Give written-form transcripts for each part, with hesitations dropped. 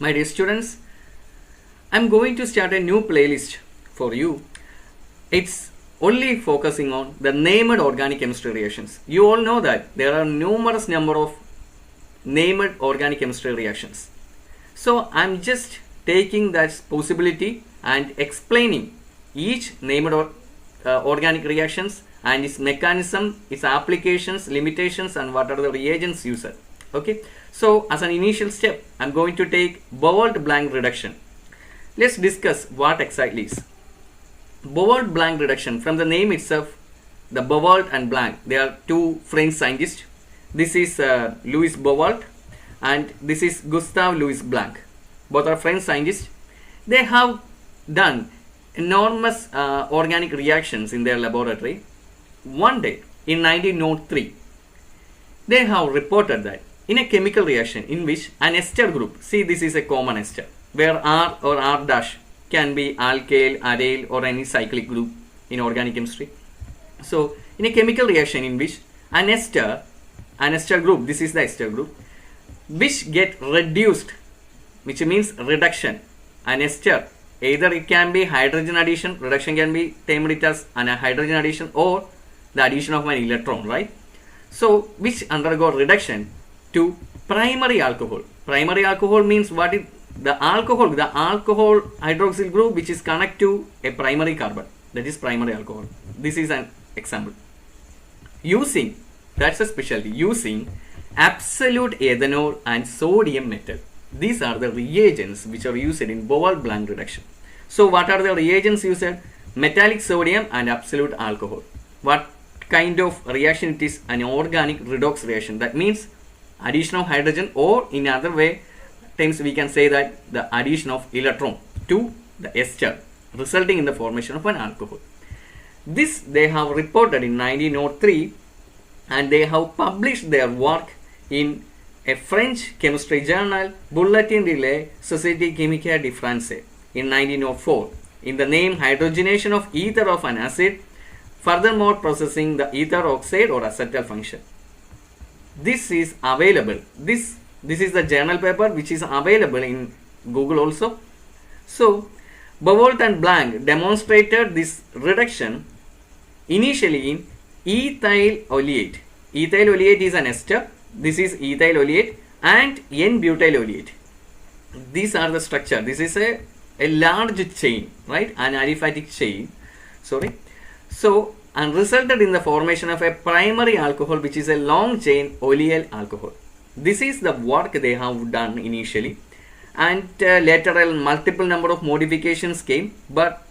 My dear students, I'm going to start a new playlist for you. It's only focusing on the named organic chemistry reactions. You all know that there are numerous number of named organic chemistry reactions. So I'm just taking that possibility and explaining each named organic reactions and its mechanism, its applications, limitations, and what are the reagents used. Okay, so as an initial step, I'm going to take BOUVEAULT blanc reduction. Let's discuss what exactly is BOUVEAULT blanc reduction. From the name itself, the BOUVEAULT and Blanc, they are two French scientists. This is Louis BOUVEAULT and this is Gustave Louis Blanc. Both are French scientists. They have done enormous organic reactions in their laboratory. One day in 1903, they have reported that in a chemical reaction in which an ester group, see this is a common ester, where R or R dash can be alkyl, aryl or any cyclic group in organic chemistry. So in a chemical reaction in which an ester group, this is the ester group, which get reduced, which means reduction, an ester, either it can be hydrogen addition, reduction can be termed it as an hydrogen addition or the addition of an electron, right? So which undergo reduction to primary alcohol. Primary alcohol means what is the alcohol hydroxyl group which is connected to a primary carbon, that is primary alcohol. This is an example. Using, that's a specialty, using absolute ethanol and sodium metal. These are the reagents which are used in BOUVEAULT blanc reduction. So what are the reagents used? Metallic sodium and absolute alcohol. What kind of reaction it is? An organic redox reaction. That means addition of hydrogen, or in other way terms we can say that the addition of electron to the ester, resulting in the formation of an alcohol. This they have reported in 1903 and they have published their work in a French chemistry journal, Bulletin de la Société Chimique de France, in 1904, in the name hydrogenation of ether of an acid, furthermore processing the ether oxide or acetal function. This is available. This is the journal paper which is available in Google also. So BOUVEAULT and Blanc demonstrated this reduction initially in ethyl oleate. Ethyl oleate is an ester. This is ethyl oleate and N-butyl oleate. These are the structure. This is a large chain, right? An aliphatic chain. Sorry. So, and resulted in the formation of a primary alcohol which is a long chain oleal alcohol. This is the work they have done initially, and later a multiple number of modifications came, but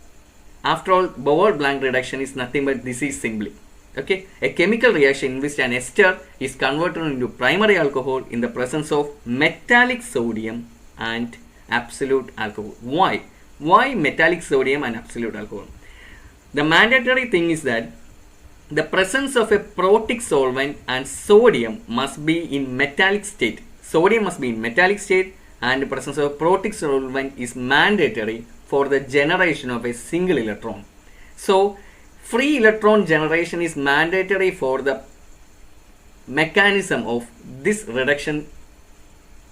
after all BOUVEAULT blanc reduction is nothing but this is simply okay, a chemical reaction in which an ester is converted into primary alcohol in the presence of metallic sodium and absolute alcohol. Why? Why metallic sodium and absolute alcohol? The mandatory thing is that the presence of a protic solvent and sodium must be in metallic state. Sodium must be in metallic state, and the presence of a protic solvent is mandatory for the generation of a single electron. So free electron generation is mandatory for the mechanism of this reduction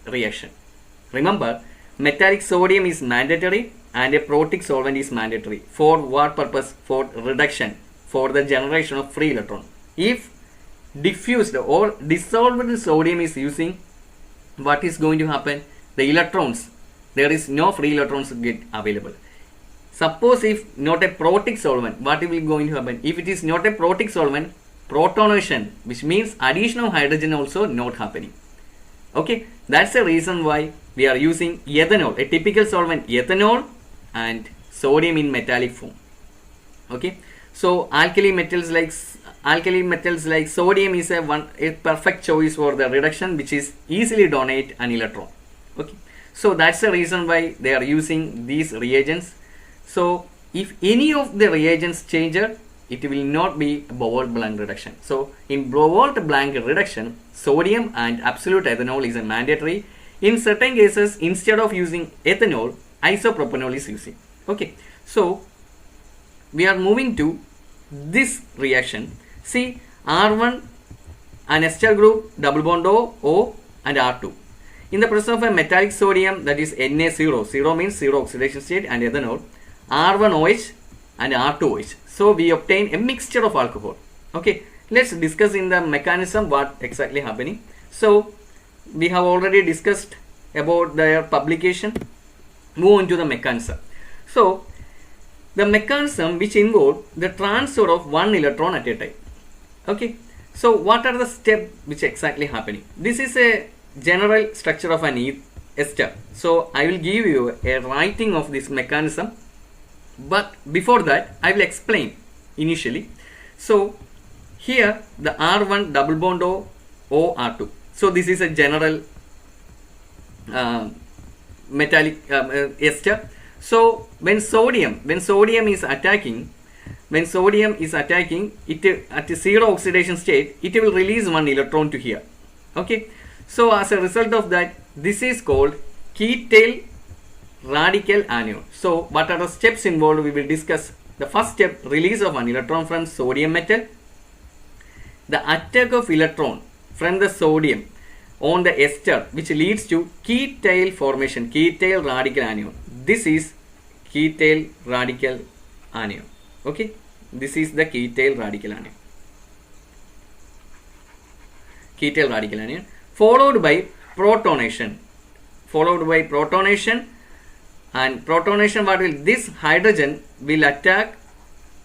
reaction. Remember, metallic sodium is mandatory and a protic solvent is mandatory. For what purpose? For reduction, for the generation of free electron. If diffused or dissolved sodium is using, what is going to happen? The electrons, there is no free electrons get available. Suppose if not a protic solvent, what will going to happen? If it is not a protic solvent, protonation, which means addition of hydrogen also not happening. Okay, that's the reason why we are using ethanol, a typical solvent ethanol, and sodium in metallic form. Okay, so alkali metals like sodium is a perfect choice for the reduction, which is easily donate an electron. Okay, so that's the reason why they are using these reagents. So if any of the reagents change, it will not be BOUVEAULT blanc reduction. So in BOUVEAULT blanc reduction, sodium and absolute ethanol is a mandatory. In certain cases, instead of using ethanol, isopropanol is using. Okay, so we are moving to this reaction. See, R1 an ester group, double bond O and R2. In the presence of a metallic sodium, that is Na0, 0 means zero oxidation state, and ethanol, R1OH and R2OH. So we obtain a mixture of alcohol. Okay, let's discuss in the mechanism what exactly happening. So we have already discussed about their publication. Move into the mechanism. So the mechanism which involve the transfer of one electron at a time. Okay, so what are the steps which exactly happening? This is a general structure of an ester. So I will give you a writing of this mechanism, but before that I will explain initially. So here the R1 double bond O R2. So this is a general metallic ester. So when sodium is attacking, it at a zero oxidation state, it will release one electron to here. Okay, so as a result of that, this is called ketyl radical anion. So what are the steps involved? We will discuss. The first step, release of one electron from sodium metal. The attack of electron from the sodium on the ester, which leads to ketyl formation, ketyl radical anion. This is ketyl radical anion. Okay, this is the ketyl radical anion. Ketyl radical anion, followed by protonation. And protonation, what will this hydrogen will attack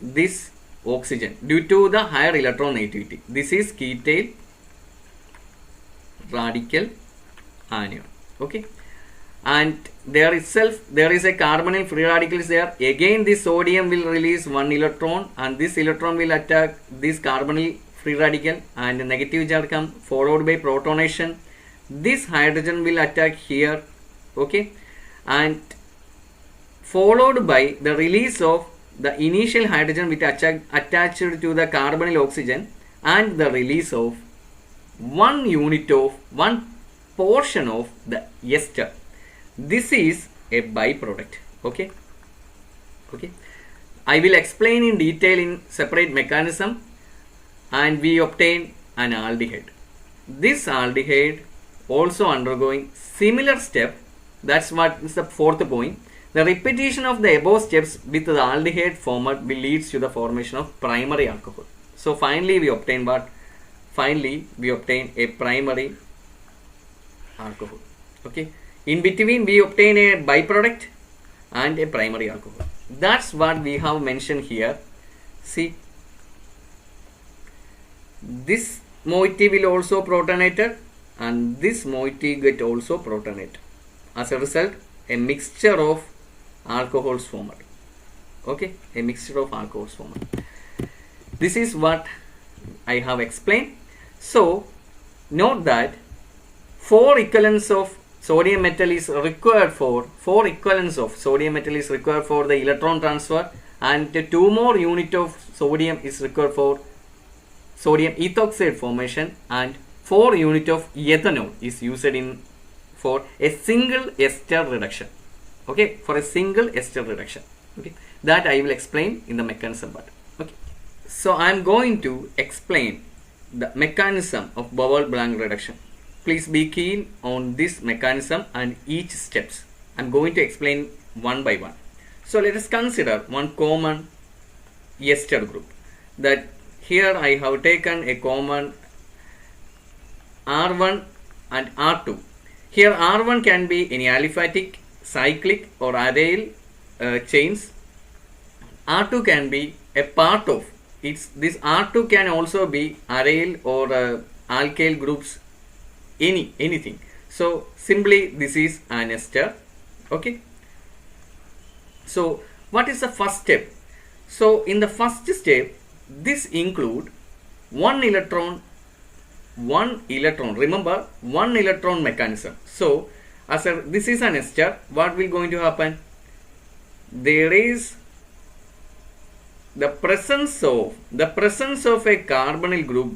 this oxygen due to the higher electron negativity. This is ketyl radical anion. Okay, and there is a carbonyl free radical is there. Again this sodium will release one electron, and this electron will attack this carbonyl free radical, and negative charge come, followed by protonation. This hydrogen will attack here. Okay, and followed by the release of the initial hydrogen which attached to the carbonyl oxygen, and the release of one portion of the ester. This is a byproduct. Okay, I will explain in detail in separate mechanism. And we obtain an aldehyde. This aldehyde also undergoing similar step. That's what is the fourth point. The repetition of the above steps with the aldehyde format will leads to the formation of primary alcohol. So finally we obtain what? Finally we obtain a primary alcohol. Okay, in between we obtain a byproduct and a primary alcohol. That's what we have mentioned here. See, this moiety will also protonated, and this moiety get also protonated. As a result, a mixture of alcohols formed. Okay, a mixture of alcohols formed. This is what I have explained. So note that 4 equivalents of sodium metal is required for the electron transfer, and 2 more unit of sodium is required for sodium ethoxide formation, and 4 unit of ethanol is used for a single ester reduction. Okay, for a single ester reduction. Okay, that I will explain in the mechanism part. Okay, so I am going to explain the mechanism of BOUVEAULT blanc reduction. Please be keen on this mechanism and each steps. I am going to explain one by one. So let us consider one common ester group. That here I have taken a common R1 and R2. Here R1 can be any aliphatic, cyclic or aryl chains. R2 can be a part of it. This R2 can also be aryl or alkyl groups, anything. So simply this is an ester. Okay. So what is the first step? So in the first step, this include one electron. Remember, one electron mechanism. So this is an ester. What will going to happen? There is the presence of a carbonyl group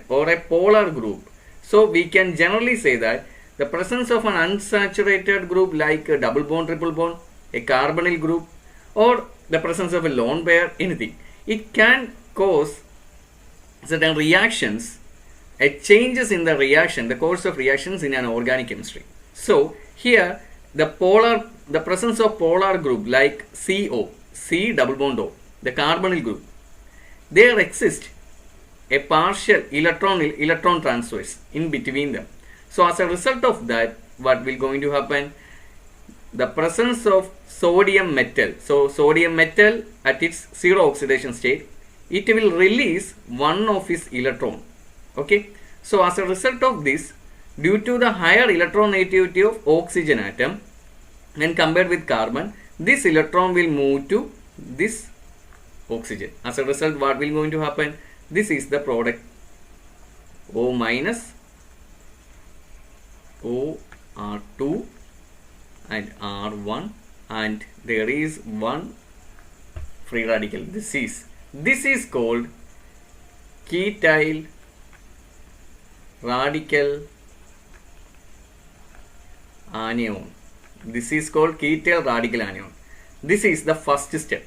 or a polar group. So we can generally say that the presence of an unsaturated group like a double bond, triple bond, a carbonyl group, or the presence of a lone pair, anything, it can cause certain reactions, changes in the reaction, the course of reactions in an organic chemistry. So here the presence of polar group like CO, C double bond O, the carbonyl group, there exists a partial electron transfers in between them. So as a result of that, what will going to happen? The presence of sodium metal. So sodium metal at its zero oxidation state, it will release one of its electron. Okay. So as a result of this, due to the higher electronegativity of oxygen atom when compared with carbon, this electron will move to this oxygen. As a result, what will going to happen? This is the product O minus, O R2 and R1, and there is one free radical. This is called ketyl radical anion. This is called ketyl radical anion. This is the first step.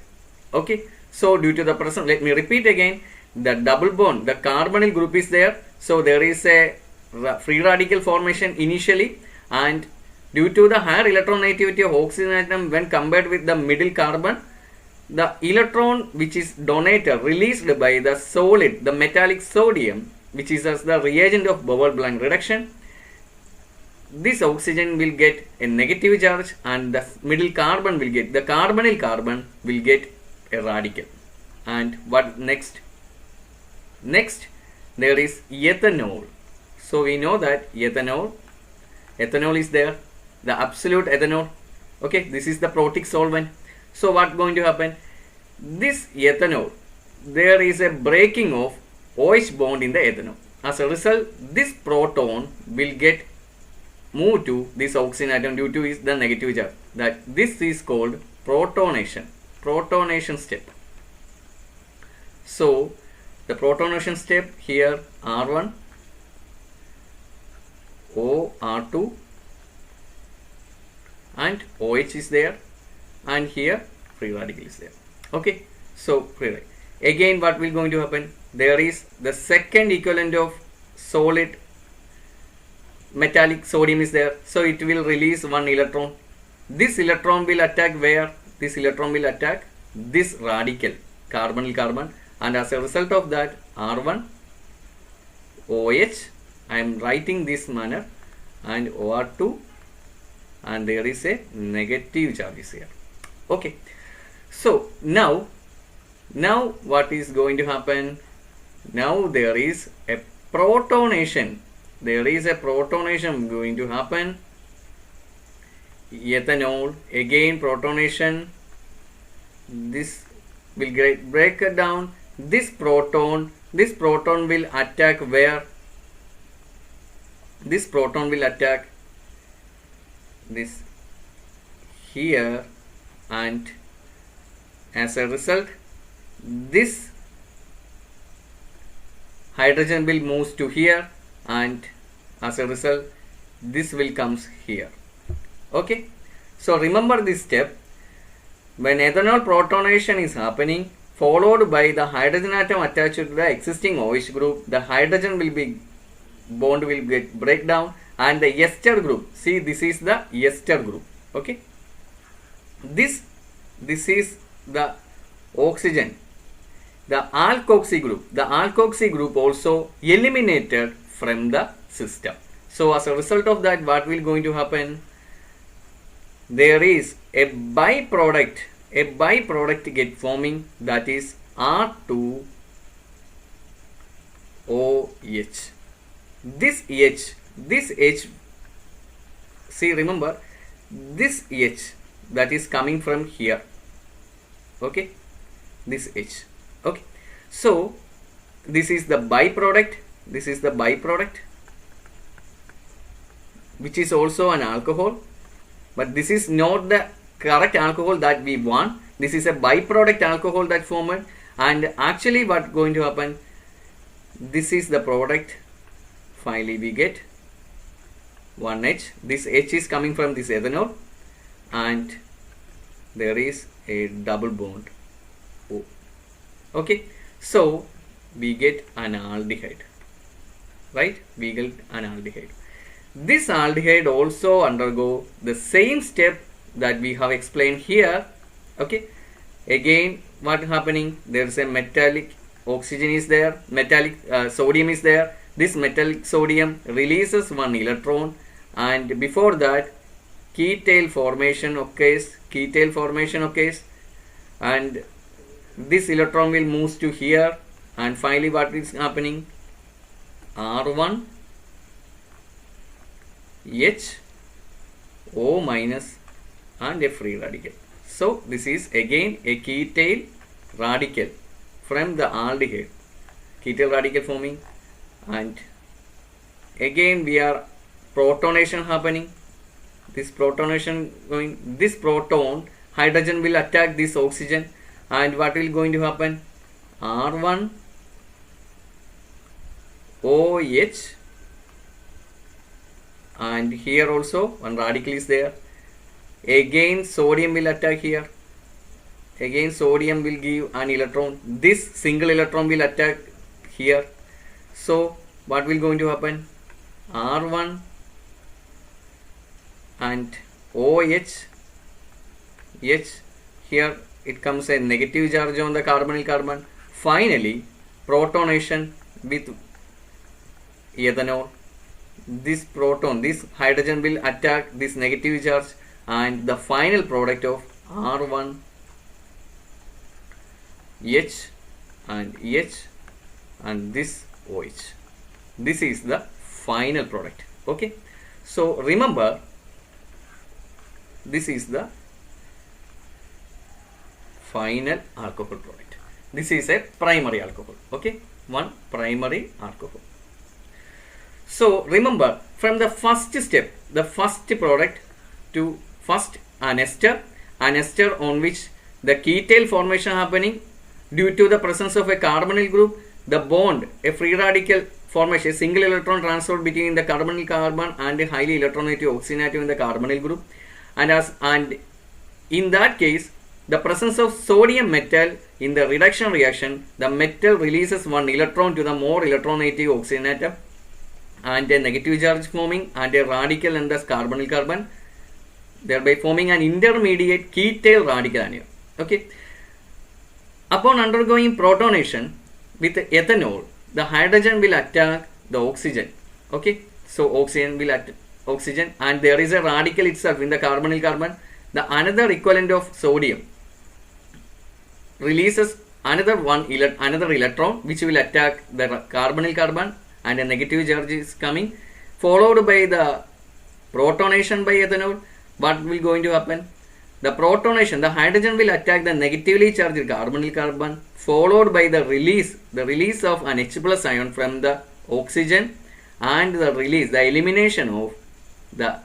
Okay. So due to the presence, let me repeat again, the double bond, the carbonyl group is there. So there is a free radical formation initially, and due to the higher electronegativity of oxygen atom when compared with the middle carbon, the electron which is donated, released by the solid, the metallic sodium, which is as the reagent of BOUVEAULT blanc reduction, this oxygen will get a negative charge, and the middle carbon will get, the carbonyl carbon will get a radical. And what next? Next, there is ethanol. So we know that ethanol is there, the absolute ethanol. Okay, this is the protic solvent. So what going to happen? This ethanol, there is a breaking of OH bond in the ethanol. As a result, this proton will get moved to this oxygen atom due to the negative charge. That this is called protonation step. So the protonation step here, R1, O, R2 and OH is there, and here free radical is there. Okay, so free radical. Again what will going to happen? There is the second equivalent of solid metallic sodium is there. So it will release one electron. This electron will attack where? This electron will attack this radical, carbonyl carbon, and as a result of that, R1, OH, I am writing this manner, and OR2, and there is a negative charge is here. Okay, so now what is going to happen? Now there is a protonation. There is a protonation going to happen. Ethanol, again protonation. This will break it down. This proton will attack where? This proton will attack this here, and as a result, this hydrogen will move to here, and as a result, this will comes here. Okay, so remember this step. When ethanol protonation is happening, followed by the hydrogen atom attached to the existing OH group, the hydrogen will be bond will get break down, and the ester group, see this is the ester group. Okay, this is the oxygen, the alkoxy group also eliminated from the system. So as a result of that, what will going to happen? There is a byproduct get forming, that is R2OH. This H, see, remember this H that is coming from here. Okay, this H. Okay, so this is the byproduct, which is also an alcohol, but this is not the correct alcohol that we want. This is a byproduct alcohol that formed, and actually what going to happen? This is the product. Finally we get one H. This H is coming from this ethanol, and there is a double bond O. Okay, so we get an aldehyde, right? We get an aldehyde. This aldehyde also undergo the same step that we have explained here. Okay, again what happening, there is a metallic oxygen is there, metallic sodium is there. This metallic sodium releases one electron, and before that key-tail formation occurs, and this electron will move to here, and finally what is happening, R1 H O minus and a free radical. So this is again a key-tail radical from the aldehyde, key-tail radical forming, and again we are protonation happening. This protonation going, this proton hydrogen will attack this oxygen, and what will going to happen, R1 OH, and here also one radical is there. Again sodium will attack here, again sodium will give an electron, this single electron will attack here. So what will going to happen, R1 and OH, H, here it comes a negative charge on the carbonyl carbon. Finally protonation with ethanol, this proton, this hydrogen will attack this negative charge, and the final product of R1 H and this OH, this is the final product. Okay, so remember, this is the final alcohol product. This is a primary alcohol. Okay, one primary alcohol. So remember, from the first step, the first product to first an ester on which the key-tail formation happening due to the presence of a carbonyl group, the bond, a free radical formation, a single electron transfer between the carbonyl carbon and a highly electronegative oxygen atom in the carbonyl group, and in that case the presence of sodium metal in the reduction reaction, the metal releases one electron to the more electronegative oxygen atom, and a negative charge forming and a radical and thus carbonyl carbon, thereby forming an intermediate key-tail radical anion. Okay. Upon undergoing protonation with ethanol, the hydrogen will attack the oxygen. Okay, so oxygen will attack oxygen, and there is a radical itself in the carbonyl carbon. The another equivalent of sodium releases another electron which will attack the carbonyl carbon, and a negative charge is coming, followed by the protonation by ethanol. What will going to happen? The protonation, the hydrogen will attack the negatively charged carbonyl carbon, followed by the release of an H plus ion from the oxygen, and the elimination of the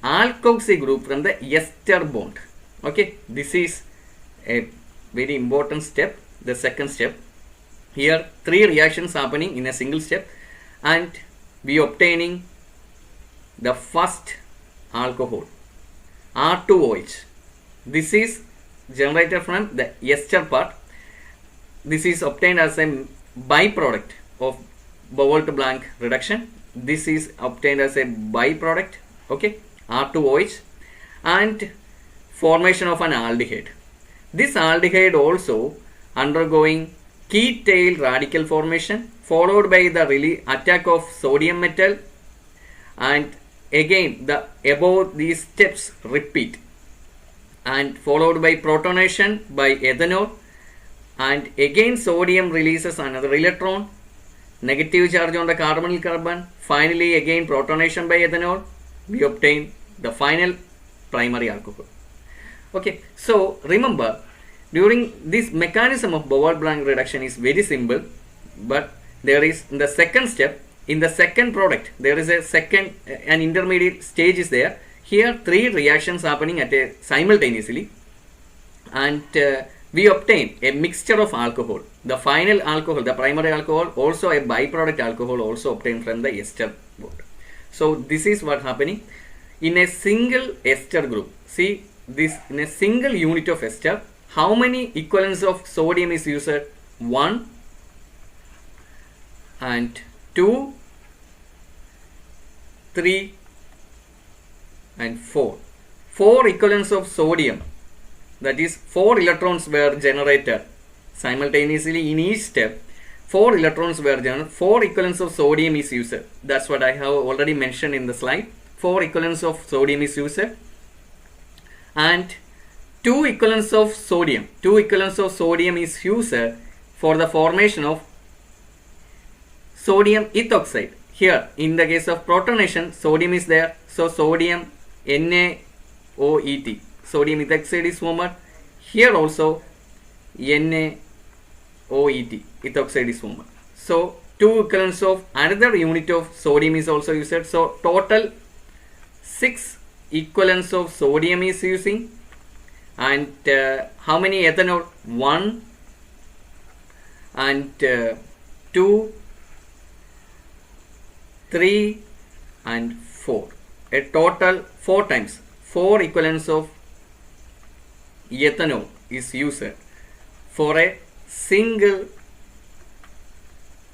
alkoxy group from the ester bond. Okay, this is a very important step, the second step. Here three reactions happening in a single step, and we obtaining the first alcohol, R2OH. This is generated from the ester part. This is obtained as a byproduct of BOUVEAULT blanc reduction. This is obtained as a byproduct, okay, R2OH, and formation of an aldehyde. This aldehyde also undergoing key-tail radical formation, followed by the attack of sodium metal, and again the above these steps repeat, and followed by protonation by ethanol, and again sodium releases another electron, negative charge on the carbonyl carbon. Finally again protonation by ethanol, we obtain the final primary alcohol. Okay, so remember, during this mechanism of BOUVEAULT blanc reduction is very simple, but there is in the second step, in the second product, there is an intermediate stage is there. Here three reactions happening simultaneously, and we obtain a mixture of alcohol. The final alcohol, the primary alcohol, also a byproduct alcohol also obtained from the ester bond. So this is what happening in a single ester group. See this, in a single unit of ester, how many equivalents of sodium is used? 1 and 2, 3, and 4. 4 equivalents of sodium, that is 4 electrons were generated simultaneously in each step. 4 electrons were generated, 4 equivalents of sodium is used. That's what I have already mentioned in the slide. 4 equivalents of sodium is used, and 2 equivalents of sodium. 2 equivalents of sodium is used for the formation of sodium ethoxide. Here, in the case of protonation, sodium is there, so sodium NaOET, sodium ethoxide is formed. Here also NaOET, ethoxide is formed. So 2 equivalents of another unit of sodium is also used. So total 6 equivalents of sodium is using, and how many ethanol? 1 and 2, 3 and 4. A total 4 times 4 equivalents of ethanol is used for a single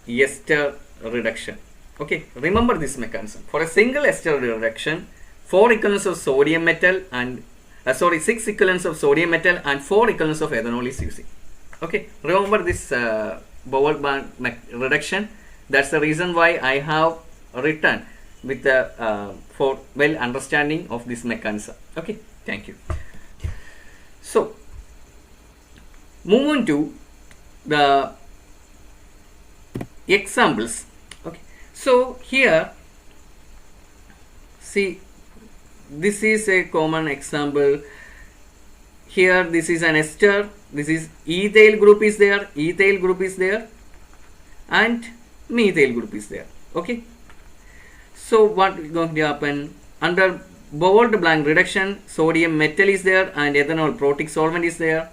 ester reduction. Okay, remember this mechanism. For a single ester reduction, 4 equivalents of sodium metal and 6 equivalents of sodium metal and 4 equivalents of ethanol is using. Okay, remember this BOUVEAULT reduction. That's the reason why I have written with the for well understanding of this mechanism. Okay, thank you. So move on to the examples. Okay, so here see, this is a common example. Here this is an ester, this is ethyl group is there, and methyl group is there. Okay, so what is going to happen under BOUVEAULT blanc reduction? Sodium metal is there and ethanol protic solvent is there.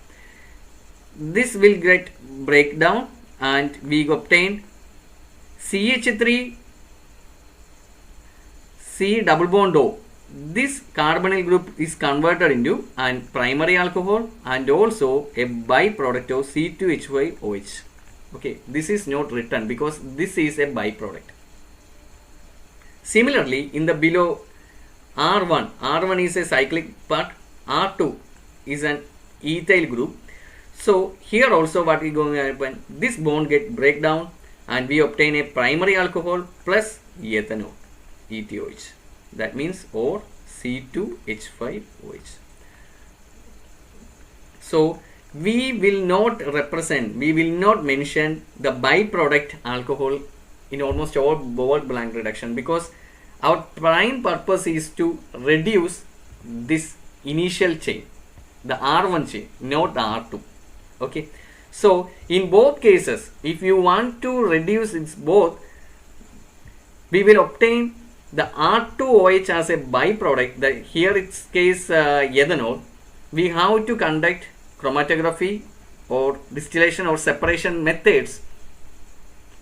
This will get breakdown and we obtain CH3 C double bond O. This carbonyl group is converted into an primary alcohol and also a byproduct of C2H5OH. Okay, this is not written because this is a byproduct. Similarly, in the below R1 is a cyclic part, R2 is an ethyl group. So here also what is going to happen, this bond get breakdown and we obtain a primary alcohol plus ethanol, ETOH. That means or C2H5OH. So we will not mention the byproduct alcohol in almost all BOUVEAULT blanc reduction because our prime purpose is to reduce this initial chain, the R1 chain, not the R2. Okay, so in both cases, if you want to reduce its both, we will obtain the R2OH as a byproduct. Here its case ethanol. We have to conduct chromatography or distillation or separation methods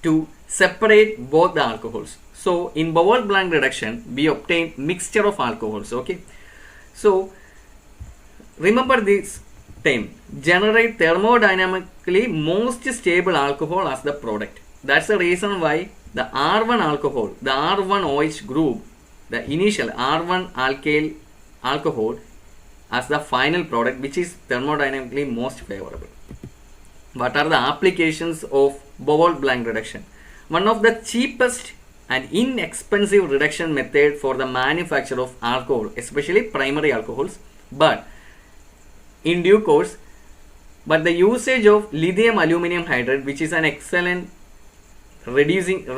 to separate both the alcohols. So in BOUVEAULT blanc reduction, we obtain mixture of alcohols. Okay, so remember this term: generate thermodynamically most stable alcohol as the product. That's the reason why the R1 alcohol, the R1OH group, the initial R1 alkyl alcohol as the final product, which is thermodynamically most favorable. What are the applications of BOUVEAULT blanc reduction? One of the cheapest and inexpensive reduction method for the manufacture of alcohol, especially primary alcohols, but in due course, but the usage of lithium aluminum hydride, which is an excellent reducing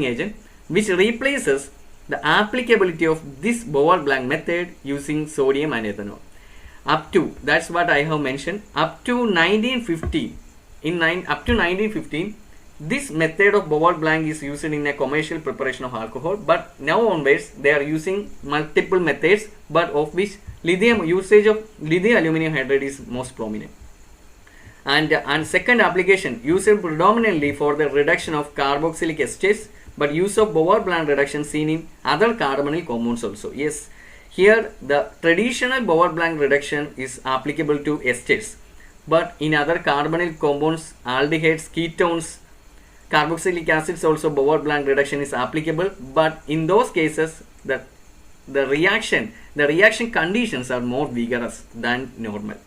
agent, which replaces the applicability of this BOUVEAULT blanc method using sodium and ethanol. Up to, that's what I have mentioned, up to 1915, this method of BOUVEAULT blanc is used in a commercial preparation of alcohol, but now onwards they are using multiple methods, but of which usage of lithium aluminum hydride is most prominent. And second application, used predominantly for the reduction of carboxylic esters, but use of BOUVEAULT blanc reduction seen in other carbonyl compounds also. Yes, here the traditional BOUVEAULT blanc reduction is applicable to esters, but in other carbonyl compounds, aldehydes, ketones, carboxylic acids also BOUVEAULT blanc reduction is applicable, but in those cases the the reaction conditions are more vigorous than normal.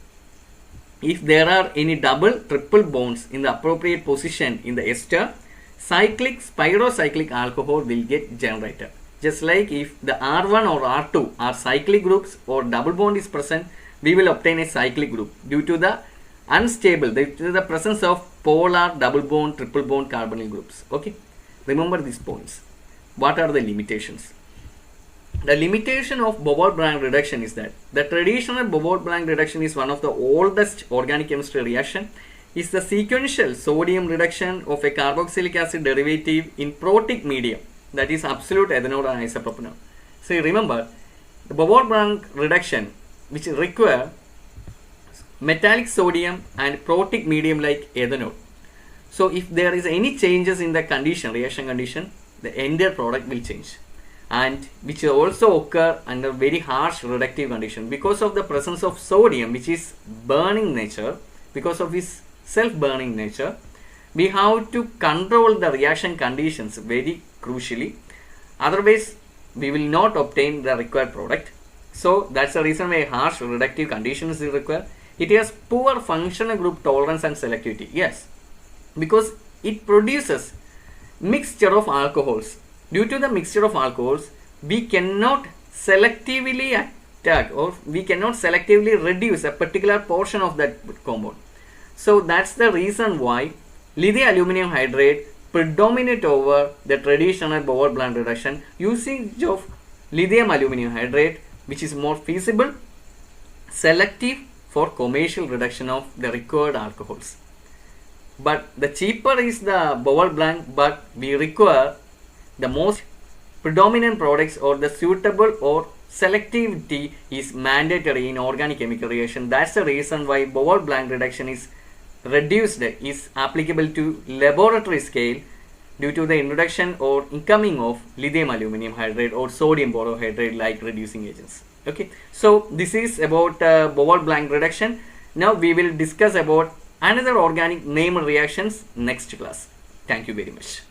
If there are any double, triple bonds in the appropriate position in the ester, spirocyclic alcohol will get generated. Just like if the R1 or R2 are cyclic groups or double bond is present, we will obtain a cyclic group due to the presence of polar, double bond, triple bond carbonyl groups. Okay, remember these points. What are the limitations? The limitation of BOUVEAULT-Blanc reduction is that the traditional BOUVEAULT-Blanc reduction is one of the oldest organic chemistry reaction. Is the sequential sodium reduction of a carboxylic acid derivative in protic medium, that is absolute ethanol and isopropanol. So remember, the BOUVEAULT-Blanc reduction which require metallic sodium and protic medium like ethanol. So if there is any changes in the condition, reaction condition, the entire product will change, and which also occur under very harsh reductive condition because of the presence of sodium, which is burning nature. Because of its self-burning nature, we have to control the reaction conditions very crucially, otherwise we will not obtain the required product. So that's the reason why harsh reductive conditions is required. It has poor functional group tolerance and selectivity. Yes, because it produces mixture of alcohols. Due to the mixture of alcohols, we cannot selectively attack, or we cannot selectively reduce a particular portion of that compound. So that's the reason why lithium aluminum hydrate predominate over the traditional BOUVEAULT-Blanc reduction. Usage of lithium aluminum hydrate, which is more feasible, selective for commercial reduction of the required alcohols. But the cheaper is the BOUVEAULT-Blanc, but we require the most predominant products, or the suitable or selectivity is mandatory in organic chemical reaction. That's the reason why BOUVEAULT-Blanc reduction is reduced, is applicable to laboratory scale due to the introduction or incoming of lithium aluminum hydrate or sodium borohydrate like reducing agents. Okay, so this is about BOUVEAULT-Blanc reduction. Now we will discuss about another organic named reactions next class. Thank you very much.